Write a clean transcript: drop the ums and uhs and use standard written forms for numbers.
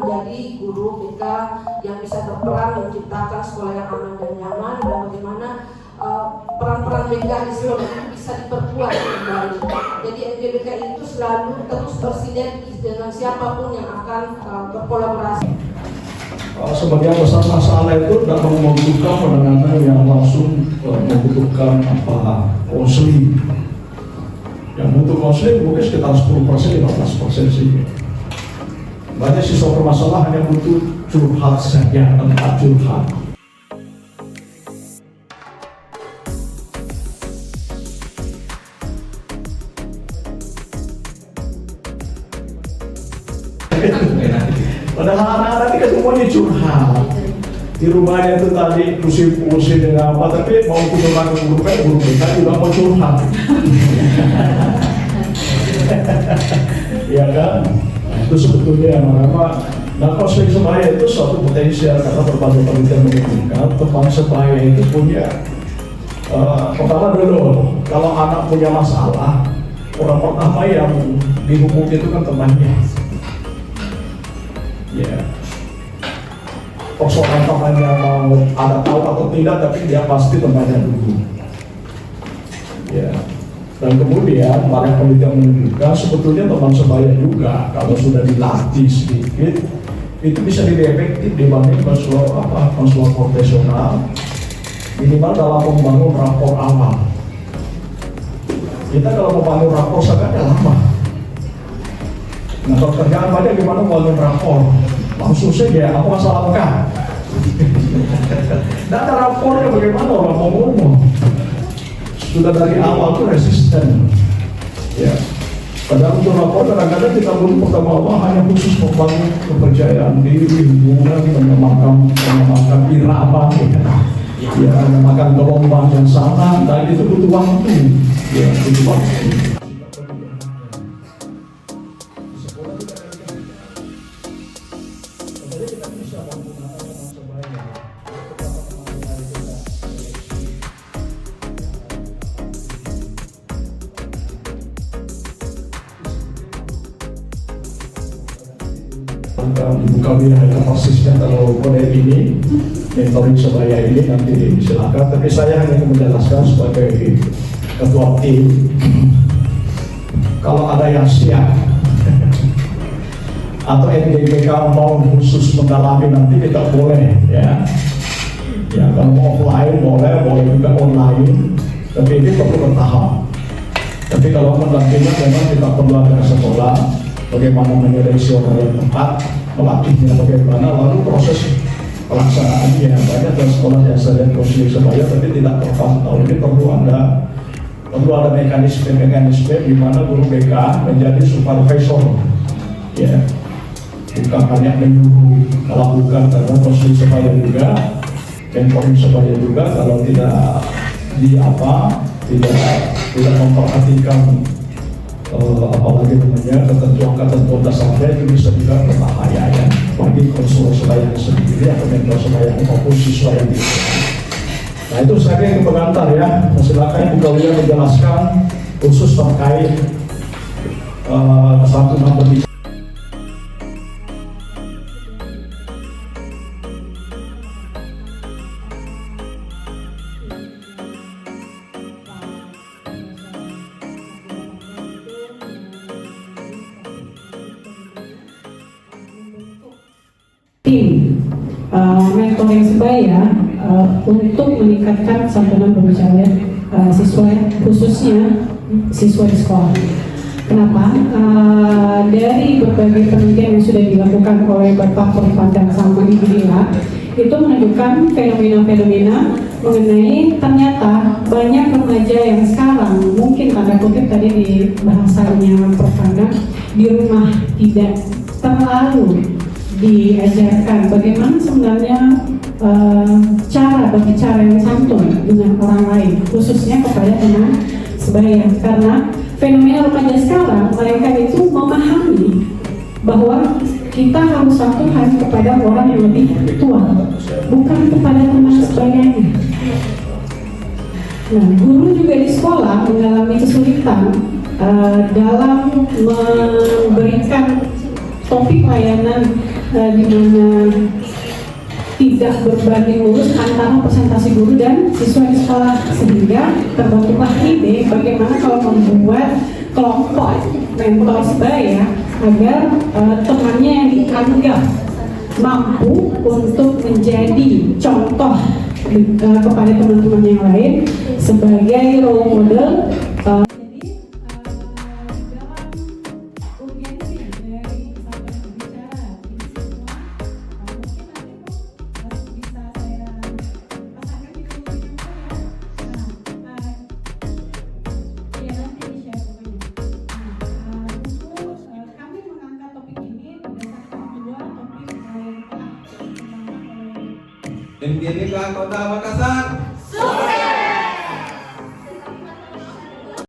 menjadi guru kita yang bisa berperan menciptakan sekolah yang aman dan nyaman, dan bagaimana peran-peran mekanisme itu bisa diperkuat kembali. Jadi NJBK itu selalu terus bersinergi dengan siapapun yang akan berkolaborasi. Sebagian besar masalah itu tidak membutuhkan penanganan yang langsung membutuhkan konseling. Yang butuh konseling mungkin sekitar 10%-15% sih. Banyak siswa permasalahan yang butuh curhat saja, tempat curhat. Padahal anak-anak kita semuanya curhat. Di rumahnya itu tadi pusing-pusing dengan apa, tapi mau kunjungan ke guru BK juga mau curhat. Iya kan? Itu sebetulnya nama konseling sebaya itu suatu potensial karena berbagai penelitian menunjukkan teman sebaya itu punya pertama dulu, kalau anak punya masalah, orang pertama yang dihubungi itu kan temannya. Ya, persoalan temannya mau ada tahu atau tidak, tapi dia pasti temannya dulu. Ya. Dan kemudian banyak penelitian menunjukkan sebetulnya teman sebaya juga kalau sudah dilatih sedikit itu bisa lebih efektif dibanding konselor profesional, minimal dalam membangun rapor awal. Kita kalau membangun rapor sangat lama. Nah, kalau kerjaan banyak gimana membangun rapor? Langsung saja, apa masalah enggak? Data rapornya bagaimana orang mau ngomong? Sudah dari awal itu resisten, ya. Padahal untuk lapor kadang-kadang kita butuh pertama-tama hanya khusus membangun kepercayaan diri, hubungan, menyamakan irama, ya, menyamakan gelombang yang sama, dan itu butuh waktu, ya, butuh waktu. Dibuka wilayah persisnya kalau kode ini mentoring sebaya ini nanti silakan, tapi saya hanya menjelaskan sebagai ketua tim kalau ada yang siap atau NJBK mau khusus mendalami nanti kita boleh, ya kalau mau offline boleh juga online, tapi ini perlu bertahap. Tapi kalau mendampingi memang kita perlu ada sekolah bagaimana menyeleksi orang yang tepat, melatihnya bagaimana, lalu proses pelaksanaannya. Banyak dari sekolah yang saya lihat konseling sebaya tapi tidak terpantau. Ini perlu ada mekanisme di mana guru BK menjadi supervisor, ya, bukan hanya menyuruh melakukan, karena konseling sebaya juga, mentoring sebaya juga kalau tidak tidak memperhatikan apalagi ketentuan dasarnya itu bisa juga berbahaya, ya, bagi konselor sebaya sendiri atau mentor sebaya maupun siswa yang di. Nah, itu saya yang pengantar, ya. Silakan Ibu Kaulia menjelaskan khusus terkait kesatuan berbicara. Tim mentoring sebaya untuk meningkatkan kesantunan berbicara siswa, khususnya siswa di sekolah. Kenapa? Dari berbagai penelitian yang sudah dilakukan oleh Bapak Prof. dan sama Ibu Dila, itu menunjukkan fenomena-fenomena mengenai ternyata banyak remaja yang sekarang, mungkin tanda kutip tadi di bahasanya Prof. di rumah tidak terlalu diajarkan bagaimana sebenarnya cara berbicara yang santun dengan orang lain, khususnya kepada teman sebaya. Karena fenomena remaja sekarang, mereka itu memahami bahwa kita harus santun hanya kepada orang yang lebih tua, bukan kepada teman sebayanya. Nah, guru juga di sekolah mengalami kesulitan dalam memberikan topik layanan di mana tidak berbanding lurus antara presentasi guru dan siswa di sekolah, sehingga terbentuklah ide bagaimana kalau membuat kelompok mentor sebaya agar temannya yang dianggap mampu untuk menjadi contoh kepada teman-teman yang lain sebagai role model. MTNK Kota Makassar.